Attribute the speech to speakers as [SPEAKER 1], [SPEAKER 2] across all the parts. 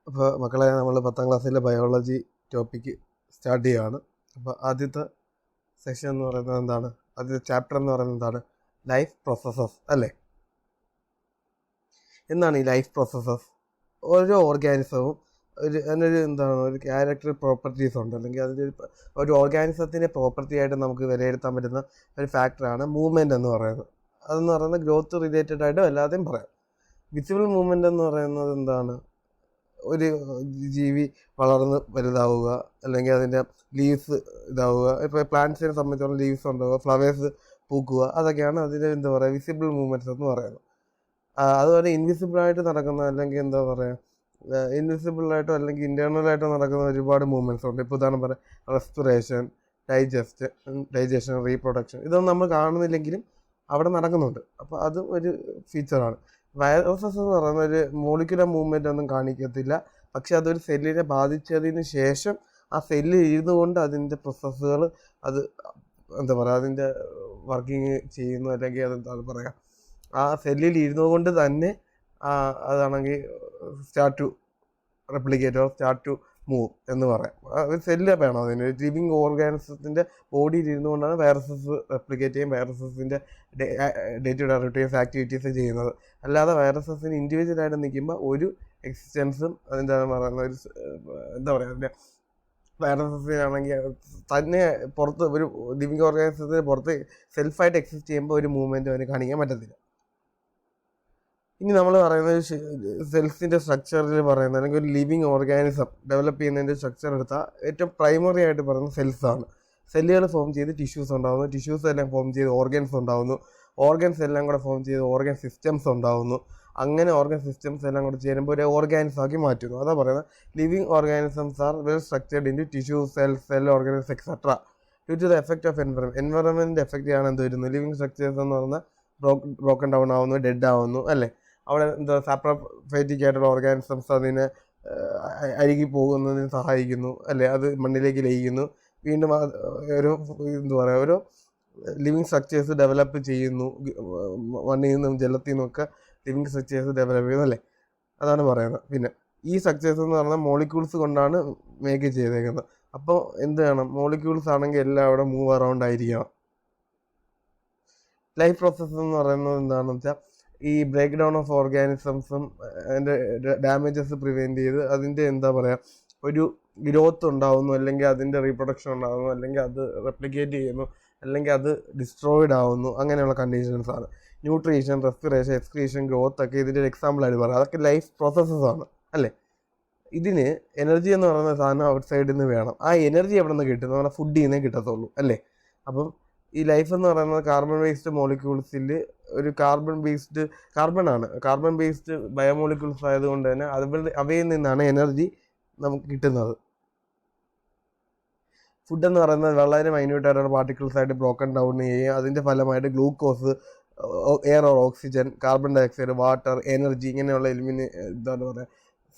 [SPEAKER 1] അപ്പോൾ മക്കളെ, നമ്മൾ 10ാം ക്ലാസ്സിലെ ബയോളജി ടോപ്പിക്ക് സ്റ്റാർട്ട് ചെയ്യുകയാണ്. അപ്പോൾ ആദ്യത്തെ സെഷൻ എന്ന് പറയുന്നത് എന്താണ്? ആദ്യത്തെ ചാപ്റ്റർ എന്ന് പറയുന്നത് എന്താണ്? ലൈഫ് പ്രോസസ്സസ് അല്ലേ. എന്താണ് ഈ ലൈഫ് പ്രോസസ്സസ്? ഓരോ ഓർഗാനിസവും അതിനൊരു ഒരു ക്യാരക്ടർ പ്രോപ്പർട്ടീസ് ഉണ്ട്, അല്ലെങ്കിൽ അതിൻ്റെ ഒരു ഓർഗാനിസത്തിൻ്റെ പ്രോപ്പർട്ടി ആയിട്ട് നമുക്ക് വിലയിരുത്താൻ പറ്റുന്ന ഒരു ഫാക്ടറാണ് മൂവ്മെൻറ്റ് എന്ന് പറയുന്നത്. അതെന്ന് പറയുന്നത് ഗ്രോത്ത് റിലേറ്റഡ് ആയിട്ടും എല്ലാതെയും പറയാം. വിസിബിൾ മൂവ്മെൻ്റ് എന്ന് പറയുന്നത് എന്താണ്? ഒരു ജീവി വളർന്ന് വലുതാവുക, അല്ലെങ്കിൽ അതിൻ്റെ ലീവ്സ് ഇതാവുക. ഇപ്പോൾ പ്ലാന്റ്സിനെ സംബന്ധിച്ചോളം ലീവ്സ് ഉണ്ടാവുക, ഫ്ലവേഴ്സ് പൂക്കുക, അതൊക്കെയാണ് അതിൻ്റെ വിസിബിൾ മൂവ്മെൻറ്റ്സ് എന്ന് പറയുന്നത്. അതുപോലെ ഇൻവിസിബിളായിട്ട് നടക്കുന്ന, അല്ലെങ്കിൽ ഇൻവിസിബിളായിട്ടോ അല്ലെങ്കിൽ ഇൻറ്റേർണലായിട്ടോ നടക്കുന്ന ഒരുപാട് മൂവ്മെൻറ്റ്സ് ഉണ്ട്. ഇപ്പോൾ ഉദാഹരണം പറയാം, റെസ്പിറേഷൻ, ഡൈജഷൻ, റീപ്രൊഡക്ഷൻ. ഇതൊന്നും നമ്മൾ കാണുന്നില്ലെങ്കിലും അവിടെ നടക്കുന്നുണ്ട്. അപ്പോൾ അതും ഒരു ഫീച്ചറാണ്. വൈറസസ് എന്ന് പറയുന്ന ഒരു മോളിക്കുലർ മൂവ്മെൻ്റ് ഒന്നും കാണിക്കത്തില്ല, പക്ഷെ അതൊരു സെല്ലിനെ ബാധിച്ചതിന് ശേഷം ആ സെല്ലിൽ ഇരുന്നു കൊണ്ട് അതിൻ്റെ പ്രോസസ്സുകൾ അത് അതിൻ്റെ വർക്കിങ് ചെയ്യുന്നു, അല്ലെങ്കിൽ അതെന്താണ് പറയുക, ആ സെല്ലിൽ ഇരുന്നു കൊണ്ട് തന്നെ അതാണെങ്കിൽ start to replicate or start to move എന്ന് പറയാം. ഒരു സെല്ല് വേണം അതിന്. ലിവിങ് ഓർഗാനിസത്തിൻ്റെ ബോഡിയിൽ ഇരുന്നു കൊണ്ടാണ് വൈറസസ് റെപ്ലിക്കേറ്റ് ചെയ്യും, വൈറസസിൻ്റെ day to day routines activities ചെയ്യുന്നത്. അല്ലാതെ വൈറസസിന് ഇൻഡിവിജ്വലായിട്ട് നിൽക്കുമ്പോൾ ഒരു എക്സിസ്റ്റൻസും അതിൻ്റെ അതിൻ്റെ വൈറസസിനാണെങ്കിൽ തന്നെ പുറത്ത് ഒരു ലിവിങ് ഓർഗാനിസത്തിന് പുറത്ത് സെൽഫായിട്ട് എക്സിസ്റ്റ് ചെയ്യുമ്പോൾ ഒരു മൂവ്മെൻറ്റും അതിന് കാണിക്കാൻ പറ്റത്തില്ല. ഇനി നമ്മൾ പറയുന്നത് സെൽസിൻ്റെ സ്ട്രക്ചറിൽ പറയുന്നത്, അല്ലെങ്കിൽ ഒരു ലിവിങ് ഓർഗാനിസം ഡെവലപ്പ് ചെയ്യുന്നതിൻ്റെ സ്ട്രക്ചർ എടുത്താൽ ഏറ്റവും പ്രൈമറി ആയിട്ട് പറയുന്നത് സെൽസാണ്. സെല്ലുകൾ ഫോം ചെയ്ത് ടിഷ്യൂസ് ഉണ്ടാകുന്നു, ടിഷ്യൂസ് എല്ലാം ഫോം ചെയ്ത് ഓർഗൻസ് ഉണ്ടാകുന്നു, ഓർഗൻസ് എല്ലാം കൂടെ ഫോം ചെയ്ത് ഓർഗൻ സിസ്റ്റംസ് ഉണ്ടാകുന്നു. അങ്ങനെ ഓർഗൻ സിസ്റ്റംസ് എല്ലാം കൂടെ ചേരുമ്പോൾ ഒരു ഓർഗാനിസം ആക്കി മാറ്റുന്നു. അതാ പറയുന്നത് living organisms are well structured into tissue, cell organs etcetera due to the effect of environment effect ആണ് എന്ത് വരുന്നത്? ലിവിങ് സ്ട്രക്ചേഴ്സ് എന്ന് പറഞ്ഞാൽ ബ്രോക്കൺ ഡൗൺ ആവുന്നു, ഡെഡ് ആവുന്നു അല്ലേ. അവിടെ സാപ്രോഫൈറ്റിക് ആയിട്ടുള്ള ഓർഗാനിസംസ് അതിനെ അഴുകി പോകുന്നതിന് സഹായിക്കുന്നു അല്ലേ, അത് മണ്ണിലേക്ക് ലയിക്കുന്നു. വീണ്ടും ഓരോ ലിവിങ് സ്ട്രക്ചേഴ്സ് ഡെവലപ്പ് ചെയ്യുന്നു. മണ്ണിൽ നിന്നും ജലത്തിൽ നിന്നൊക്കെ ലിവിങ് സ്ട്രക്ചേഴ്സ് ഡെവലപ്പ് ചെയ്യുന്നു അല്ലേ, അതാണ് പറയുന്നത്. പിന്നെ ഈ സ്ട്രക്ചേഴ്സ് എന്ന് പറഞ്ഞാൽ മോളിക്യൂൾസ് കൊണ്ടാണ് മേക്ക് ചെയ്തേക്കുന്നത്. അപ്പോൾ എന്ത് വേണം? മോളിക്യൂൾസ് ആണെങ്കിൽ എല്ലാം അവിടെ മൂവ് അറൗണ്ട് ആയിരിക്കണം. ലൈഫ് പ്രോസസ്സ് എന്ന് പറയുന്നത് എന്താണെന്ന് വെച്ചാൽ ഈ ബ്രേക്ക് ഡൗൺ ഓഫ് ഓർഗാനിസംസും അതിൻ്റെ ഡാമേജസ് പ്രിവെൻറ്റ് ചെയ്ത് അതിൻ്റെ ഒരു ഗ്രോത്ത് ഉണ്ടാകുന്നു, അല്ലെങ്കിൽ അതിൻ്റെ റീപ്രൊഡക്ഷൻ ഉണ്ടാകുന്നു, അല്ലെങ്കിൽ അത് റെപ്ലിക്കേറ്റ് ചെയ്യുന്നു, അല്ലെങ്കിൽ അത് ഡിസ്ട്രോയിഡ് ആവുന്നു. അങ്ങനെയുള്ള കണ്ടീഷൻസ് ആണ്. ന്യൂട്രീഷൻ, റെസ്പിറേഷൻ, എക്സ്ക്രീഷൻ, ഗ്രോത്ത് ഒക്കെ ഇതിൻ്റെ ഒരു എക്സാമ്പിളായിട്ട് പറയാം. അതൊക്കെ ലൈഫ് പ്രോസസ്സസ് ആണ് അല്ലേ. ഇതിന് എനർജി എന്ന് പറയുന്ന സാധനം ഔട്ട് സൈഡിൽ നിന്ന് വേണം. ആ എനർജി എവിടെ നിന്ന് കിട്ടും? നമ്മുടെ ഫുഡിൽ നിന്നേ കിട്ടത്തുള്ളൂ അല്ലേ. അപ്പം ഈ ലൈഫ് എന്ന് പറയുന്നത് കാർബൺ ബേസ്ഡ് മോളിക്യൂൾസിൽ ഒരു കാർബൺ ബേസ്ഡ് ബയോമോളിക്യൂൾസ് ആയതുകൊണ്ട് തന്നെ അവയിൽ നിന്നാണ് എനർജി നമുക്ക് കിട്ടുന്നത്. ഫുഡ് എന്ന് പറയുന്നത് വളരെ മൈന്യൂട്ടായിട്ടുള്ള പാർട്ടിക്കിൾസ് ആയിട്ട് ബ്രോക്കൺ ഡൗൺ ചെയ്യുകയും അതിൻ്റെ ഫലമായിട്ട് glucose, air or oxygen, carbon dioxide, water, energy, ഇങ്ങനെയുള്ള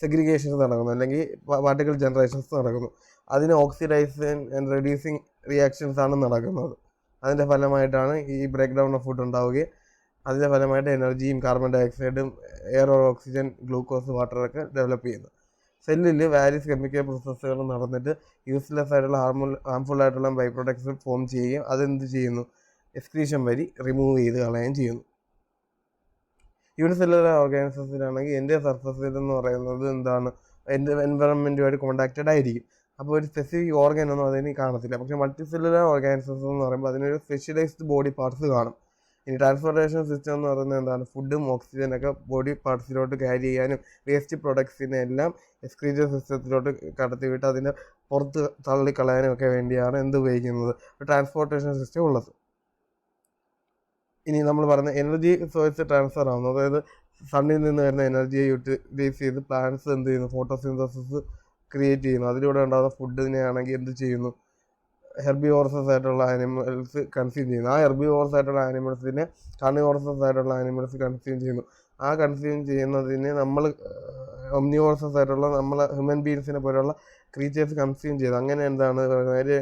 [SPEAKER 1] സെഗ്രിഗേഷൻസ് നടക്കുന്നു, അല്ലെങ്കിൽ പാർട്ടിക്കിൾ ജനറേഷൻസ് നടക്കുന്നു. അതിന് ഓക്സിഡൈസിങ് ആൻഡ് റെഡ്യൂസിങ് റിയാക്ഷൻസ് ആണ് നടക്കുന്നത്. അതിൻ്റെ ഫലമായിട്ടാണ് ഈ ബ്രേക്ക് ഡൗൺ ഓഫ് ഫുഡ് ഉണ്ടാവുകയും അതിൻ്റെ ഫലമായിട്ട് എനർജിയും കാർബൺ ഡയോക്സൈഡും എയർ ഓർ ഓക്സിജൻ, ഗ്ലൂക്കോസ്, വാട്ടറൊക്കെ ഡെവലപ്പ് ചെയ്യുന്നത്. സെല്ലിൽ വാരിയസ് കെമിക്കൽ പ്രോസസ്സുകൾ നടന്നിട്ട് യൂസ്ലെസ് ആയിട്ടുള്ള ഹാർംഫുൾ ആയിട്ടുള്ള ബൈ പ്രൊഡക്ട്സ് ഫോം ചെയ്യുകയും അതെന്ത് ചെയ്യുന്നു? എക്സ്ക്രീഷൻ വഴി റിമൂവ് ചെയ്ത് കളയുകയും ചെയ്യുന്നു. യൂണിസെല്ലുലർ ഓർഗാനിസത്തിലാണെങ്കിൽ എൻ്റെ സർഫസിൽ എന്ന് പറയുന്നത് എൻവയറമെൻറ്റുമായിട്ട് കോണ്ടാക്റ്റഡ് ആയിരിക്കും. അപ്പോൾ ഒരു സ്പെസിഫിക് ഓർഗൻ ഒന്നും അതിന് കാണത്തില്ല. പക്ഷേ മൾട്ടി സെല്ലുലർ ഓർഗാനിസംസ് എന്ന് പറയുമ്പോൾ അതിനൊരു സ്പെഷ്യലൈസ്ഡ് ബോഡി പാർട്സ് കാണും. ഇനി ട്രാൻസ്പോർട്ടേഷൻ സിസ്റ്റം എന്ന് പറയുന്നത് ഫുഡും ഓക്സിജനൊക്കെ ബോഡി പാർട്സിലോട്ട് ക്യാരി ചെയ്യാനും വേസ്റ്റ് പ്രൊഡക്ട്സിനെ എല്ലാം എക്സ്ക്രീഷൻ സിസ്റ്റത്തിലോട്ട് കടത്തിവിട്ട് അതിനെ പുറത്ത് തള്ളിക്കളയാനും ഒക്കെ വേണ്ടിയാണ് ഉപയോഗിക്കുന്നത്, ട്രാൻസ്പോർട്ടേഷൻ സിസ്റ്റം ഉള്ളത്. ഇനി നമ്മൾ പറയുന്ന എനർജി സോഴ്സ് ട്രാൻസ്ഫർ ആവുന്നു, അതായത് സണ്ണിൽ നിന്ന് വരുന്ന എനർജിയെ യൂട്ടിലൈസ് ചെയ്ത് പ്ലാന്റ്സ് എന്ത് ചെയ്യുന്നു? ഫോട്ടോസിന്തസിസ് ക്രിയേറ്റ് ചെയ്യുന്നു. അതിലൂടെ ഉണ്ടാകുന്ന ഫുഡിനെ ആണെങ്കിൽ എന്ത് ചെയ്യുന്നു? ഹെർബിവോറസസ് ആയിട്ടുള്ള ആനിമൽസ് കൺസ്യൂം ചെയ്യുന്നു. ആ ഹെർബിവോറസ് ആയിട്ടുള്ള ആനിമൽസിനെ കാർണിവോറസസ് ആയിട്ടുള്ള ആനിമൽസ് കൺസ്യൂം ചെയ്യുന്നു. ആ കൺസ്യൂം ചെയ്യുന്നതിന് നമ്മൾ ഒംനിവോറസസ് ആയിട്ടുള്ള ഹ്യൂമൻ ബീങ്സിനെ പോലെയുള്ള ക്രീച്ചേഴ്സ് കൺസ്യൂം ചെയ്തു. അങ്ങനെ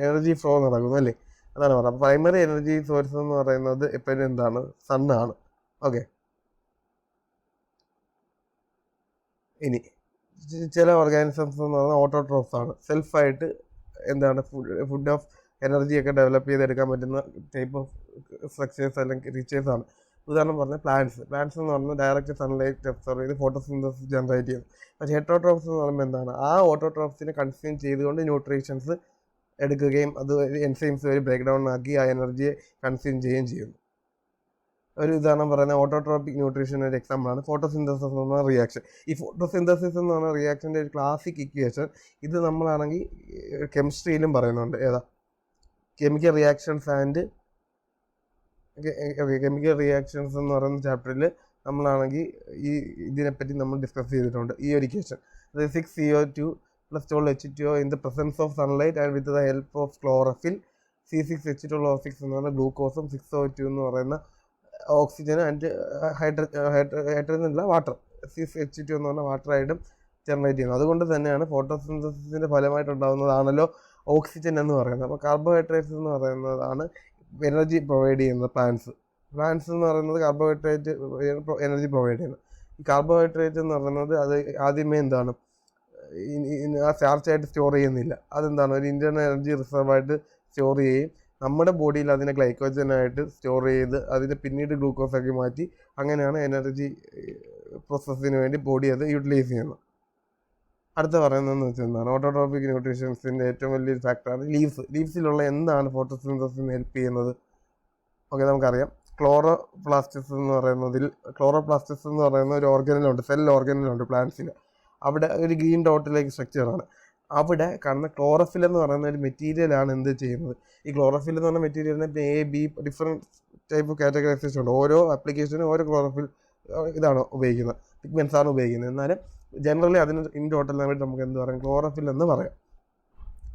[SPEAKER 1] എനർജി ഫ്ലോ നടക്കുന്നു അല്ലേ, അതാണ് പറയുന്നത്. അപ്പോൾ പ്രൈമറി എനർജി സോഴ്സ് എന്ന് പറയുന്നത് എപ്പോഴും സണ്ണാണ്. ഓക്കെ, ഇനി ചില ഓർഗാനിസംസ് എന്ന് പറഞ്ഞാൽ ഓട്ടോട്രോഫ്സ് ആണ്, സെൽഫായിട്ട് എന്താണ് ഫുഡ് ഓഫ് എനർജിയൊക്കെ ഡെവലപ്പ് ചെയ്തെടുക്കാൻ പറ്റുന്ന ടൈപ്പ് ഓഫ് സ്ട്രക്ചേഴ്സ് അല്ലെങ്കിൽ റീച്ചേഴ്സ് ആണ്. ഉദാഹരണം പറഞ്ഞാൽ പ്ലാന്റ്സ് എന്ന് പറഞ്ഞാൽ ഡയറക്റ്റ് സൺലൈറ്റ് അബ്സോർവ് ചെയ്ത് ഫോട്ടോസിന്തസിസ് ജനറേറ്റ് ചെയ്യുന്നു. പക്ഷേ ഹെറ്ററോട്രോഫ്സ് എന്ന് പറയുമ്പോൾ എന്താണ്, ആ ഓട്ടോട്രോഫ്സിനെ കൺസ്യൂം ചെയ്തുകൊണ്ട് ന്യൂട്രീഷൻസ് എടുക്കുകയും അത് എൻസൈംസ് വഴി ബ്രേക്ക് ഡൗൺ ആക്കി ആ എനർജിയെ കൺസ്യൂം ചെയ്യുകയും ചെയ്യുന്നു. ഒരു ഉദാഹരണം പറയുന്നത് ഓട്ടോട്രോപ്പിക് ന്യൂട്രീഷൻ ഒരു എക്സാമ്പിളാണ് ഫോട്ടോസിന്തസിസ് എന്ന് പറഞ്ഞ റിയാക്ഷൻ. ഈ ഫോട്ടോസിന്തസിസ് എന്ന് പറഞ്ഞ റിയാക്ഷൻ്റെ ഒരു ക്ലാസിക് ഇക്വേഷൻ ഇത് നമ്മളാണെങ്കിൽ കെമിസ്ട്രിയിലും പറയുന്നുണ്ട്. ഏതാ? കെമിക്കൽ റിയാക്ഷൻസ് എന്ന് പറയുന്ന ചാപ്റ്ററിൽ നമ്മളാണെങ്കിൽ ഈ ഇതിനെപ്പറ്റി നമ്മൾ ഡിസ്കസ് ചെയ്തിട്ടുണ്ട്. ഈ ഒരു ഇക്വേഷൻ, അതായത് 6CO2 + 12H2O in the presence of sunlight and with the help of chlorophyll. C6H12O6 എന്ന് പറയുന്ന ഗ്ലൂക്കോസും 6O2 എന്ന് പറയുന്ന ഓക്സിജൻ ആൻഡ് ഹൈഡ്രജൻ അല്ല വാട്ടർ, C6H2 എന്ന് പറഞ്ഞാൽ വാട്ടറായിട്ടും ജനറേറ്റ് ചെയ്യുന്നത്. അതുകൊണ്ട് തന്നെയാണ് ഫോട്ടോസിന്തസിസിൻ്റെ ഫലമായിട്ടുണ്ടാകുന്നതാണല്ലോ ഓക്സിജൻ എന്ന് പറയുന്നത്. അപ്പോൾ കാർബോഹൈഡ്രേറ്റ്സ് എന്ന് പറയുന്നതാണ് എനർജി പ്രൊവൈഡ് ചെയ്യുന്നത്. പ്ലാന്റ്സ് എന്ന് പറയുന്നത് കാർബോഹൈഡ്രേറ്റ് എനർജി പ്രൊവൈഡ് ചെയ്യുന്നത്. ഈ കാർബോഹൈഡ്രേറ്റ് എന്ന് പറയുന്നത് അത് ആദ്യമേ എന്താണ്, ആ സ്റ്റാർച്ചായിട്ട് സ്റ്റോർ ചെയ്യുന്നില്ല. അതെന്താണ്, ഒരു ഇൻറ്റേർണൽ എനർജി റിസർവായിട്ട് സ്റ്റോർ ചെയ്യും. നമ്മുടെ ബോഡിയിൽ അതിനെ ഗ്ലൈക്കോജനായിട്ട് സ്റ്റോർ ചെയ്ത് അതിനെ പിന്നീട് ഗ്ലൂക്കോസാക്കി മാറ്റി അങ്ങനെയാണ് എനർജി പ്രോസസ്സിന് വേണ്ടി ബോഡി അത് യൂട്ടിലൈസ് ചെയ്യുന്നത്. അടുത്ത പറയുന്നതെന്ന് വെച്ചാൽ എന്താണ്, ഓട്ടോട്രോപിക് ന്യൂട്രീഷൻസിൻ്റെ ഏറ്റവും വലിയൊരു ഫാക്ടറാണ് ലീവ്സിലുള്ള എന്താണ് ഫോട്ടോസിന്തസിസിന് ഹെൽപ്പ് ചെയ്യുന്നത്. ഓക്കെ, നമുക്കറിയാം ക്ലോറോപ്ലാസ്റ്റസ് എന്ന് പറയുന്ന ഒരു ഓർഗനിലുണ്ട്, സെൽ ഓർഗനിലുണ്ട് പ്ലാന്റ്സിൽ. അവിടെ ഒരു ഗ്രീൻ ഡോട്ടിലേക്ക് സ്ട്രക്ചറാണ്. അവിടെ കാണുന്ന ക്ലോറോഫിൽ എന്ന് പറയുന്ന ഒരു മെറ്റീരിയലാണ് എന്ത് ചെയ്യുന്നത്. ഈ ക്ലോറോഫിൽ എന്ന് പറഞ്ഞ മെറ്റീരിയലിന് A, B different type of categorisation ഉണ്ട്. ഓരോ ആപ്ലിക്കേഷനും ഓരോ ക്ലോറോഫിൽ ഇതാണ് ഉപയോഗിക്കുന്നത്, പിഗ്മെൻറ്റ്സ് ആണ് ഉപയോഗിക്കുന്നത്. എന്നാലും ജനറലി അതിന് ഇൻ ടോട്ടൽ ആയിട്ട് നമുക്ക് എന്ത് പറയാം, ക്ലോറോഫിൽ എന്ന് പറയാം.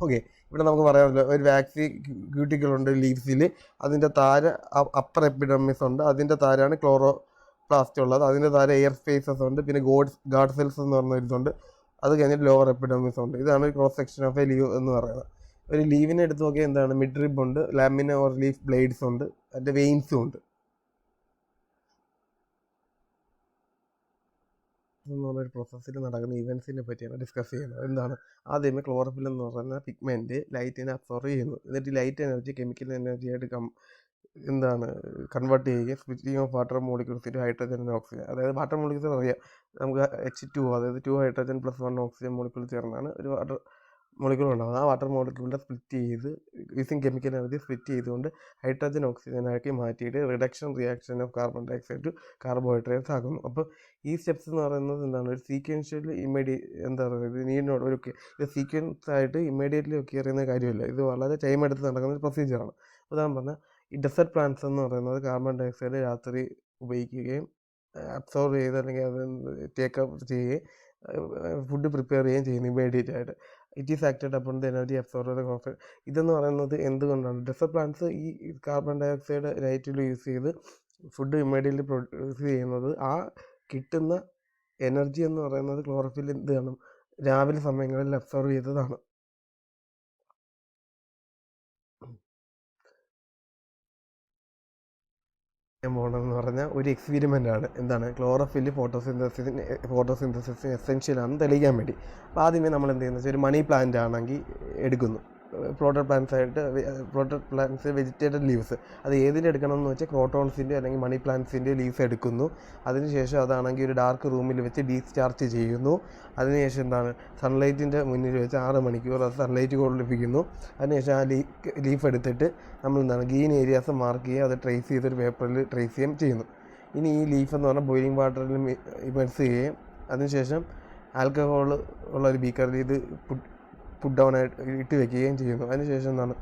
[SPEAKER 1] ഓക്കെ, ഇവിടെ നമുക്ക് പറയാമല്ലോ ഒരു വാക്സി ക്യൂട്ടിക്കളുണ്ട് ലീവ്സിൽ. അതിൻ്റെ താഴെ അപ്പർ എപ്പിഡെർമിസ് ഉണ്ട്, അതിൻ്റെ താഴെയാണ് ക്ലോറോപ്ലാസ്റ്റ് ഉള്ളത്. അതിൻ്റെ താഴെ എയർ സ്പേസസ് ഉണ്ട്, പിന്നെ ഗാർഡ് സെൽസ് എന്ന് പറഞ്ഞ ഇതുണ്ട്. അത് കഴിഞ്ഞിട്ട് ലോവർ എപ്പിഡെർമിസ് ഉണ്ട്. ഇതാണ് cross section of A leave എന്ന് പറയുന്നത്. ഒരു ലീവിനെ എടുത്ത് നോക്കിയാൽ എന്താണ്, മിഡ് റിബ് ഉണ്ട്, ലാമിന ഓർ ലീഫ് ബ്ലേഡ്സ് ഉണ്ട്, അതിൻ്റെ വെയിൻസും ഉണ്ട്. എന്ന് പറഞ്ഞൊരു പ്രോസസ്സിൽ നടക്കുന്ന ഇവൻസിനെ പറ്റിയാണ് ഡിസ്കസ് ചെയ്യുന്നത്. എന്താണ്, ആദ്യമേ ക്ലോറോഫിൽ എന്ന് പറയുന്ന പിഗ്മെൻറ്റ് ലൈറ്റിനെ അബ്സോർവ് ചെയ്യുന്നു. എന്നിട്ട് ലൈറ്റ് എനർജി കെമിക്കൽ എനർജി ആയിട്ട് കൺവേർട്ട് ചെയ്യുകയും splitting of water molecules to hydrogen and oxygen. അതായത് വാട്ടർ മോളിക്യൂൾസ് അറിയാം നമുക്ക് H2O, അതായത് 2 ഹൈഡ്രജൻ + 1 ഓക്സിജൻ മോളിക്യൂൾ ചേർന്നാണ് ഒരു വാട്ടർ മോളിക്യൂൾ ഉണ്ടാകുന്നത്. ആ വാട്ടർ മോളിക്യൂളിനെ സ്പ്ലിറ്റ് ചെയ്ത് യൂസിങ് കെമിക്കൽ എനർജി സ്പ്ലിറ്റ് ചെയ്തുകൊണ്ട് ഹൈഡ്രജൻ ഓക്സിജനാക്കി മാറ്റിയിട്ട് reduction reaction of carbon dioxide to carbohydrates ആക്കുന്നു. അപ്പോൾ ഈ സ്റ്റെപ്സ് എന്ന് പറയുന്നത് എന്താണ്, ഒരു സീക്വൻഷ്യൽ എന്താ പറയുക, നീഡിനോട് ഒരു ഇത് സീക്വൻസ് ആയിട്ട് ഇമ്മീഡിയറ്റ്ലി ഒക്കെ അറിയുന്ന കാര്യമില്ല. ഇത് വളരെ ടൈം എടുത്ത് നടക്കുന്ന ഒരു പ്രൊസീജിയറാണ്. ഉദാഹരണം പറഞ്ഞാൽ ഈ ഡെസേർട്ട് പ്ലാന്റ്സ് എന്ന് പറയുന്നത് കാർബൺ ഡയോക്സൈഡ് രാത്രി ഉപയോഗിക്കുകയും അബ്സോർവ് ചെയ്ത് അല്ലെങ്കിൽ അത് ടേക്കപ്പ് ചെയ്യുകയും ഫുഡ് പ്രിപ്പയർ ചെയ്യുകയും ചെയ്യുന്നു ഇമ്മീഡിയറ്റ് ആയിട്ട്. It is acted upon the energy absorb കോൺഫിഡ്. ഇതെന്ന് പറയുന്നത് എന്തുകൊണ്ടാണ്, ഡെസേർട്ട് പ്ലാന്റ്സ് ഈ കാർബൺ ഡയോക്സൈഡ് ലൈറ്റിൽ യൂസ് ചെയ്ത് ഫുഡ് ഇമ്മീഡിയറ്റ്ലി പ്രൊഡ്യൂസ് ചെയ്യുന്നത്. ആ കിട്ടുന്ന എനർജി എന്ന് പറയുന്നത് ക്ലോറോഫിൽ എന്ത് കാണും, രാവിലെ സമയങ്ങളിൽ അബ്സോർവ് ചെയ്തതാണ്. പോകണമെന്ന് പറഞ്ഞാൽ ഒരു എക്സ്പെരിമെൻ്റ് ആണ്. എന്താണ്, ക്ലോറോഫിൽ ഫോട്ടോസിന്തസിസിന് എസെൻഷ്യലാണെന്ന് തെളിയിക്കാൻ വേണ്ടി. അപ്പോൾ ആദ്യമേ നമ്മൾ എന്ത് ചെയ്യുന്നത് വെച്ചാൽ ഒരു മണി പ്ലാന്റ് ആണെങ്കിൽ എടുക്കുന്നു, പ്ലോട്ടഡ് പ്ലാന്റ്സ് വെജിറ്റേറ്റഡ് ലീവ്സ്. അത് ഏതിൻ്റെ എടുക്കണം എന്ന് വെച്ചാൽ ക്രോട്ടോൺസിൻ്റെ അല്ലെങ്കിൽ മണി പ്ലാന്റ്സിൻ്റെ ലീവ്സ് എടുക്കുന്നു. അതിനുശേഷം അതാണെങ്കിൽ ഒരു ഡാർക്ക് റൂമിൽ വെച്ച് ഡീസ്ചാർജ് ചെയ്യുന്നു. അതിനുശേഷം എന്താണ്, സൺലൈറ്റിൻ്റെ മുന്നിൽ വെച്ച് 6 മണിക്കൂർ അത് സൺലൈറ്റ് കൊള്ളിപ്പിക്കുന്നു. അതിനുശേഷം ആ ലീഫ് എടുത്തിട്ട് നമ്മൾ എന്താണ് ഗ്രീൻ ഏരിയാസ് മാർക്ക് ചെയ്യുക, അത് ട്രേസ് ചെയ്തൊരു പേപ്പറിൽ ട്രേസ് ചെയ്യുന്നു. ഇനി ഈ ലീഫ് എന്ന് പറഞ്ഞാൽ ബോയിലിംഗ് വാട്ടറിൽ ഇമേഴ്സ് ചെയ്യുകയും അതിനുശേഷം ആൽക്കഹോൾ ഉള്ള ഒരു ബീക്കറിൽ ഇത് പുട്ട് ഡൗൺ ആയിട്ട് ഇട്ട് വെക്കുകയും ചെയ്യുന്നു. അതിനുശേഷം എന്താണ്,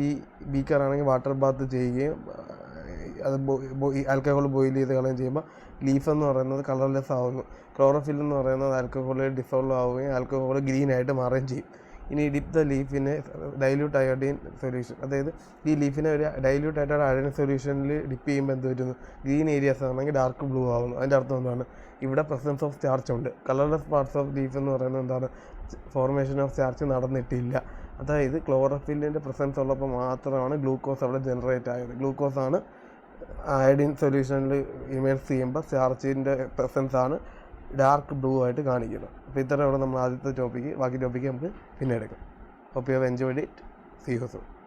[SPEAKER 1] ഈ ബീക്കറാണെങ്കിൽ വാട്ടർ ബാത്ത് ചെയ്യുകയും അത് ആൽക്കഹോൾ ബോയിൽ ചെയ്ത് കളയുകയും ചെയ്യുമ്പോൾ ലീഫ് എന്ന് പറയുന്നത് കളർലെസ് ആവുന്നു. ക്ലോറോഫിൽ എന്ന് പറയുന്നത് ആൽക്കഹോളിൽ ഡിസോൾവ് ആവുകയും ആൽക്കഹോൾ ഗ്രീനായിട്ട് മാറുകയും ചെയ്യും. ഇനി ഡിപ്പ് ദ ലീഫിനെ ഡൈല്യൂട്ട് അയോഡീൻ സൊല്യൂഷൻ, അതായത് ഈ ലീഫിനെ ഒരു ഡൈല്യൂട്ട് ആയിട്ട് അയോഡീൻ സൊല്യൂഷനിൽ ഡിപ്പ് ചെയ്യുമ്പോൾ എന്ത് വരുന്നു, ഗ്രീൻ ഏരിയാസ് ആണെങ്കിൽ ഡാർക്ക് ബ്ലൂ ആവുന്നു. അതിൻ്റെ അർത്ഥം എന്താണ്, ഇവിടെ പ്രസൻസ് ഓഫ് സ്റ്റാർച്ച് ഉണ്ട്. കളർലെസ് പാർട്സ് ഓഫ് ലീഫ് എന്ന് പറയുന്നത് എന്താണ്, ഫോർമേഷൻ ഓഫ് സ്റ്റാർച്ച് നടന്നിട്ടില്ല. അതായത് ക്ലോറോഫില്ലിൻ്റെ പ്രസൻസ് ഉള്ളപ്പോൾ മാത്രമാണ് ഗ്ലൂക്കോസ് അവിടെ ജനറേറ്റ് ആയത്. ഗ്ലൂക്കോസാണ് അയഡിൻ സൊല്യൂഷനിൽ ഇമേഴ്സ് ചെയ്യുമ്പോൾ സ്റ്റാർച്ചിൻ്റെ പ്രസൻസ് ആണ് ഡാർക്ക് ബ്ലൂ ആയിട്ട് കാണിക്കുന്നത്. അപ്പോൾ ഇത്രയോടെ നമ്മൾ ആദ്യത്തെ ടോപ്പിക്ക്. ബാക്കി ടോപ്പിക്ക് നമുക്ക് പിന്നെ എടുക്കാം. Hope you have enjoyed it. See you soon.